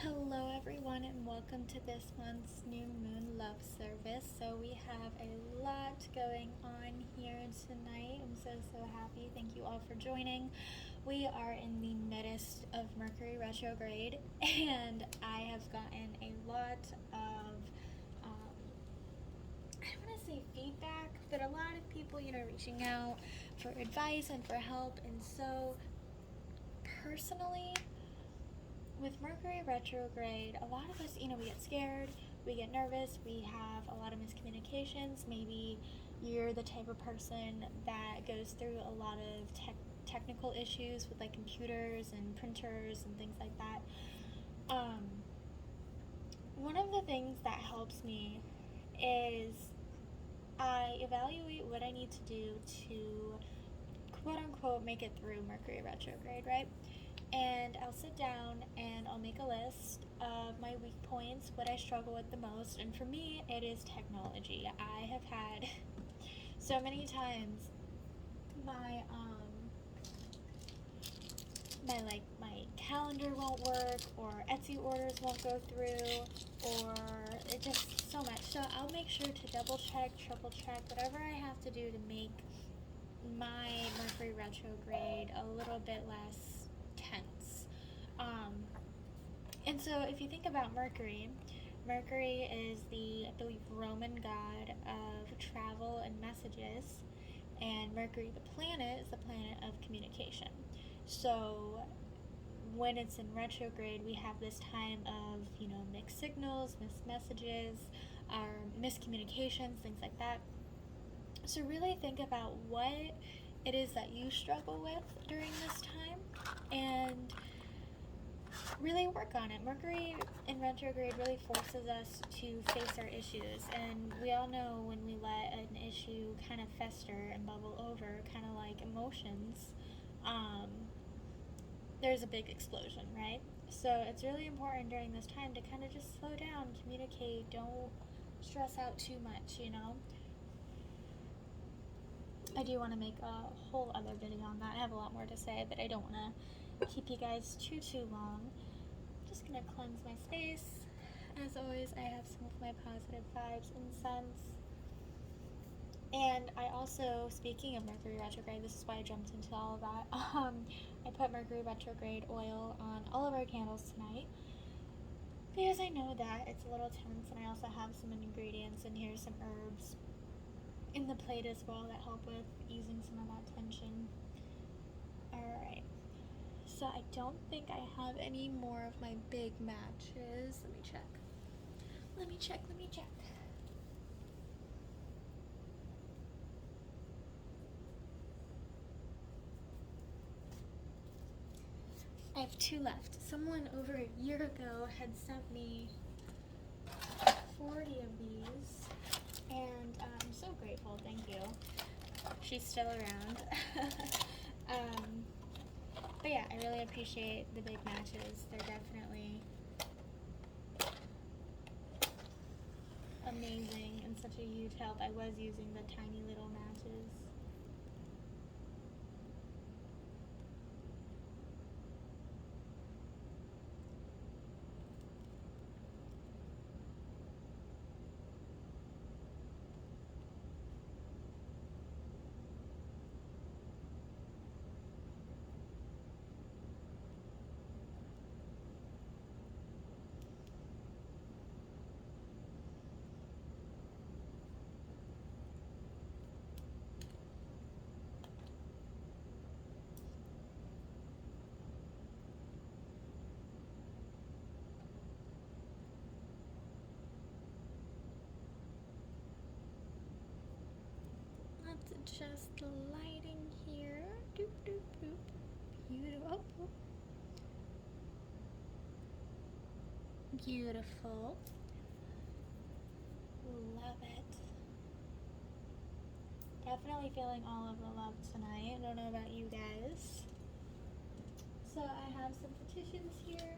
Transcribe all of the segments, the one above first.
Hello, everyone, and welcome to this month's New Moon Love Service. So, we have a lot going on here tonight. I'm so happy. Thank you all for joining. We are in the midst of Mercury retrograde, and I have gotten a lot of, I don't want to say feedback, but a lot of people, reaching out for advice and for help. And so, personally, with Mercury retrograde, a lot of us, we get scared, we get nervous, we have a lot of miscommunications. Maybe you're the type of person that goes through a lot of technical issues with like computers and printers and things like that. One of the things that helps me is I evaluate what I need to do to quote unquote make it through Mercury retrograde, right? And I'll sit down and I'll make a list of my weak points, what I struggle with the most, and for me, it is technology. I have had so many times my calendar won't work, or Etsy orders won't go through, or it just so much. So I'll make sure to double check, triple check, whatever I have to do to make my Mercury retrograde a little bit less tense. And so if you think about Mercury, Mercury is the, I believe, Roman god of travel and messages, and Mercury, the planet, is the planet of communication. So when it's in retrograde, we have this time of, mixed signals, mixed messages, or miscommunications, things like that. So really think about what it is that you struggle with during this time and really work on it. Mercury in retrograde really forces us to face our issues, and we all know when we let an issue kind of fester and bubble over, kind of like emotions, there's a big explosion, right? So it's really important during this time to kind of just slow down, communicate, don't stress out too much. I do want to make a whole other video on that. I have a lot more to say, but I don't want to keep you guys too long. I'm just going to cleanse my space. As always, I have some of my positive vibes incense. And I also, speaking of Mercury retrograde, this is why I jumped into all of that. I put Mercury retrograde oil on all of our candles tonight because I know that it's a little tense, and I also have some ingredients in here, some herbs in the plate as well that help with easing some of that tension. Alright, so I don't think I have any more of my big matches. Let me check. I have 2 left. Someone over a year ago had sent me 40 of these, and I'm so grateful. Thank you. She's still around. But yeah, I really appreciate the big matches. They're definitely amazing and such a huge help. I was using the tiny little matches. Let's adjust the lighting here. Doop, doop, doop. Beautiful. Beautiful. Love it. Definitely feeling all of the love tonight. I don't know about you guys. So I have some petitions here.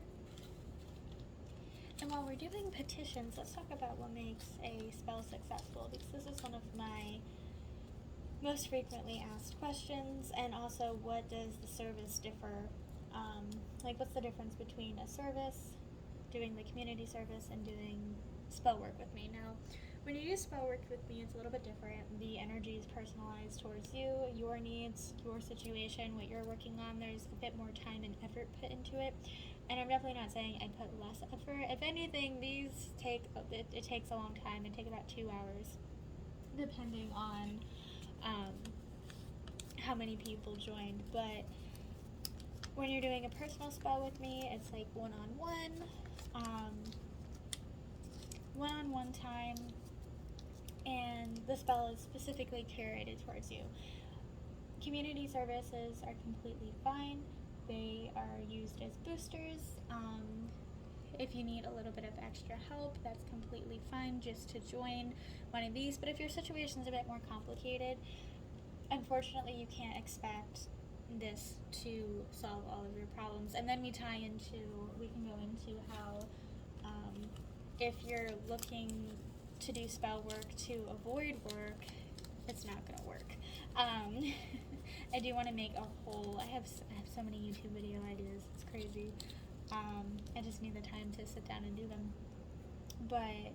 And while we're doing petitions, let's talk about what makes a spell successful, because this is one of my most frequently asked questions, and also what does the service differ, what's the difference between a service doing the community service and doing spell work with me. Now, when you do spell work with me, it's a little bit different. The energy is personalized towards you, your needs, your situation, what you're working on. There's a bit more time and effort put into it. And I'm definitely not saying I put less effort. If anything, these it takes a long time. It takes about 2 hours, depending on how many people joined. But when you're doing a personal spell with me, it's like one-on-one time, and the spell is specifically curated towards you. Community services are completely fine. They are used as boosters. If you need a little bit of extra help, that's completely fine just to join one of these. But if your situation is a bit more complicated, unfortunately, you can't expect this to solve all of your problems. And then we can go into how if you're looking to do spell work to avoid work, it's not going to work. I do want to make a whole, I have so many YouTube video ideas, it's crazy. I just need the time to sit down and do them. But I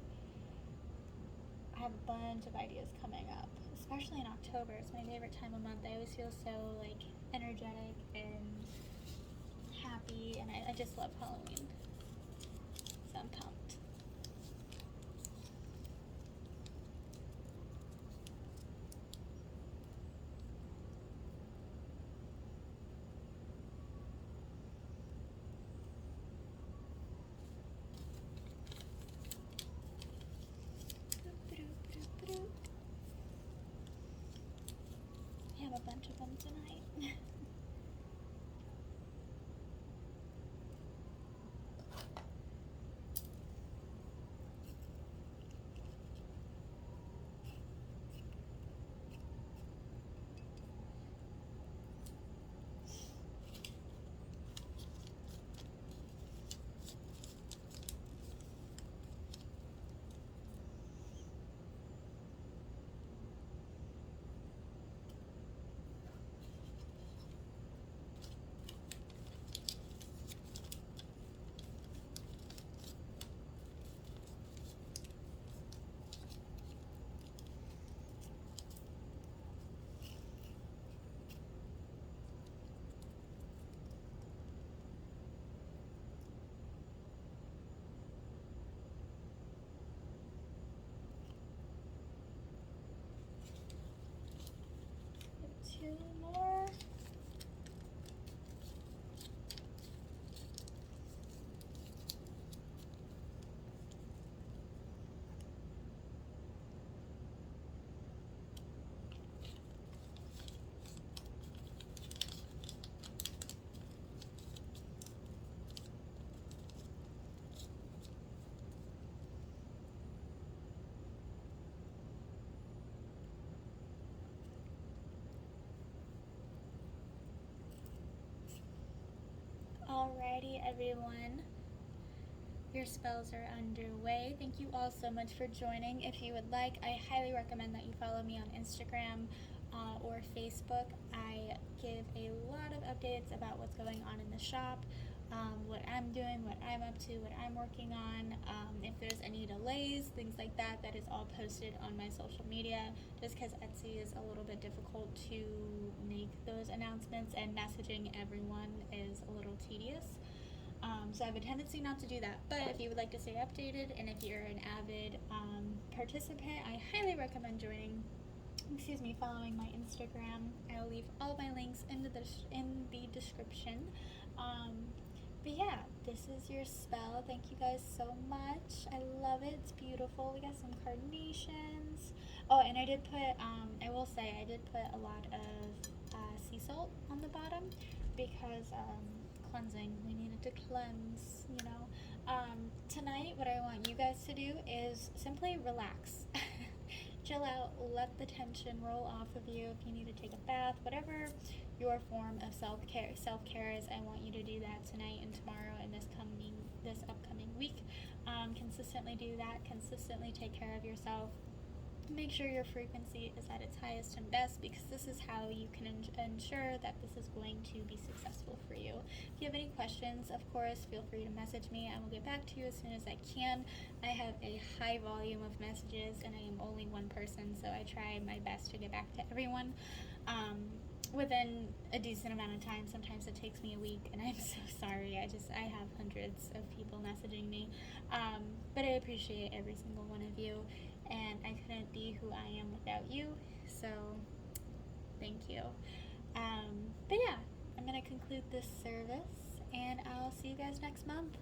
have a bunch of ideas coming up, especially in October. It's my favorite time of month. I always feel so like energetic and happy, and I just love Halloween. So I'm pumped. I have a bunch of them tonight. Two more. Alrighty, everyone. Your spells are underway. Thank you all so much for joining. If you would like, I highly recommend that you follow me on Instagram or Facebook. I give a lot of updates about what's going on in the shop, what I'm doing, what I'm up to, what I'm working on. If there's any delays, things like that, that is all posted on my social media, just because Etsy is a little bit difficult to make those announcements, and messaging everyone is a little tedious. So I have a tendency not to do that. But if you would like to stay updated, and if you're an avid participant, I highly recommend following my Instagram. I will leave all my links in the description. But yeah, this is your spell. Thank you guys so much. I love it. It's beautiful. We got some carnations. Oh, and I did put, I will say, I did put a lot of sea salt on the bottom because cleansing. We needed to cleanse, you know. Tonight, what I want you guys to do is simply relax. Chill out, let the tension roll off of you. If you need to take a bath, whatever your form of self-care is, I want you to do that tonight and tomorrow and this upcoming week. Consistently do that. Consistently take care of yourself. make sure your frequency is at its highest and best, because this is how you can ensure that this is going to be successful for you. If you have any questions, of course, feel free to message me. I will get back to you as soon as I can. I have a high volume of messages and I am only one person, so I try my best to get back to everyone within a decent amount of time. Sometimes it takes me a week, and I'm so sorry. I have hundreds of people messaging me, but I appreciate every single one of you, and I couldn't be who I am without you, so thank you. But yeah, I'm going to conclude this service, and I'll see you guys next month.